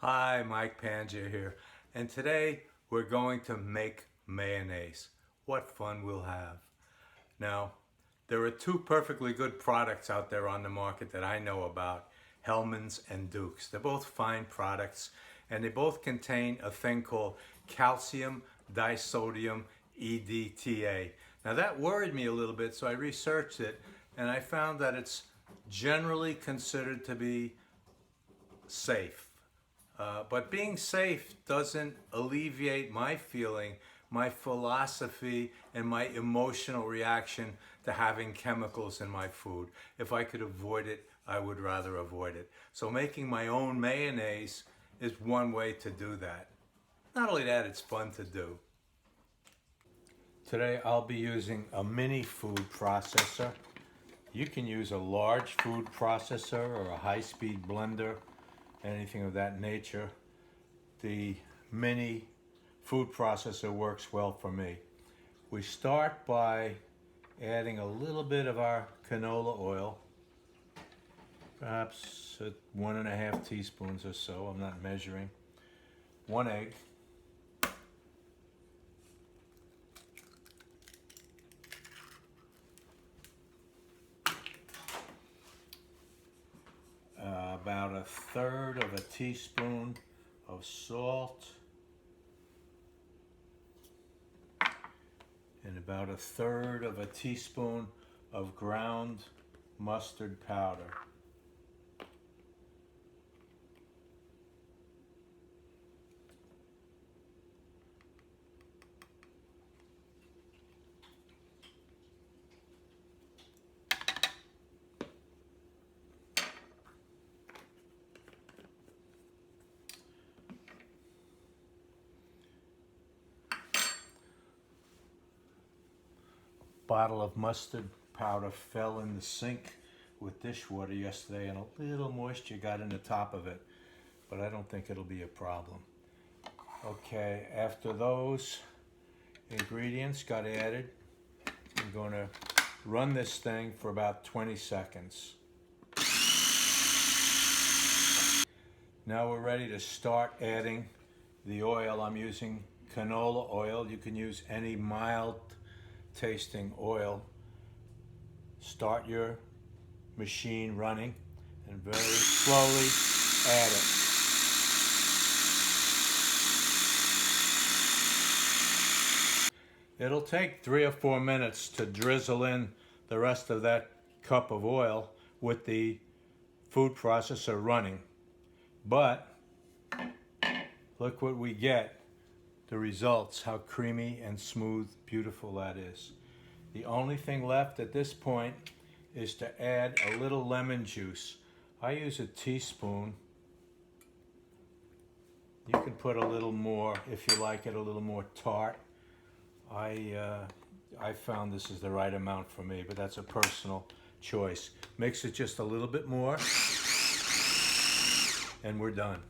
Hi, Mike Pangia here, and today we're going to make mayonnaise. What fun we'll have. Now, there are two perfectly good products out there on the market that I know about, Hellmann's and Duke's. They're both fine products, and they both contain a thing called calcium disodium EDTA. Now that worried me a little bit, so I researched it, and I found that it's generally considered to be safe. But being safe doesn't alleviate my feeling, my philosophy, and my emotional reaction to having chemicals in my food. If I could avoid it, I would rather avoid it. So making my own mayonnaise is one way to do that. Not only that, it's fun to do. Today I'll be using a mini food processor. You can use a large food processor or a high-speed blender, anything of that nature. The mini food processor works well for me. We start by adding a little bit of our canola oil, perhaps 1.5 teaspoons or so, I'm not measuring. 1 egg. About 1/3 teaspoon of salt, and about 1/3 teaspoon of ground mustard powder. Bottle of mustard powder fell in the sink with dishwater yesterday, and a little moisture got in the top of it, but I don't think it'll be a problem. Okay, after those ingredients got added, I'm going to run this thing for about 20 seconds. Now we're ready to start adding the oil. I'm using canola oil. You can use any mild tasting oil. Start your machine running and very slowly add it. It'll take 3 or 4 minutes to drizzle in the rest of that cup of oil with the food processor running. But look what we get. The results, how creamy and smooth, beautiful that is. The only thing left at this point is to add a little lemon juice. I use a teaspoon. You can put a little more if you like it a little more tart. I found this is the right amount for me, but that's a personal choice. Mix it just a little bit more, and we're done.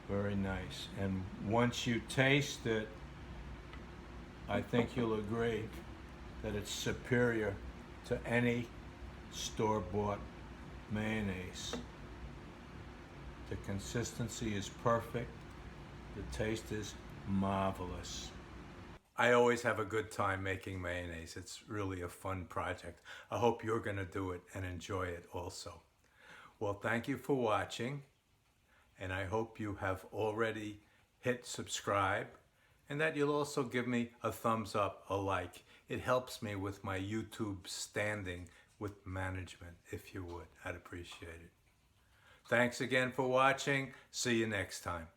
Very nice. And once you taste it, I think you'll agree that it's superior to any store-bought mayonnaise. The consistency is perfect. The taste is marvelous. I always have a good time making mayonnaise. It's really a fun project. I hope you're going to do it and enjoy it also. Well, thank you for watching. And I hope you have already hit subscribe and that you'll also give me a thumbs up, a like. It helps me with my YouTube standing with management, if you would. I'd appreciate it. Thanks again for watching. See you next time.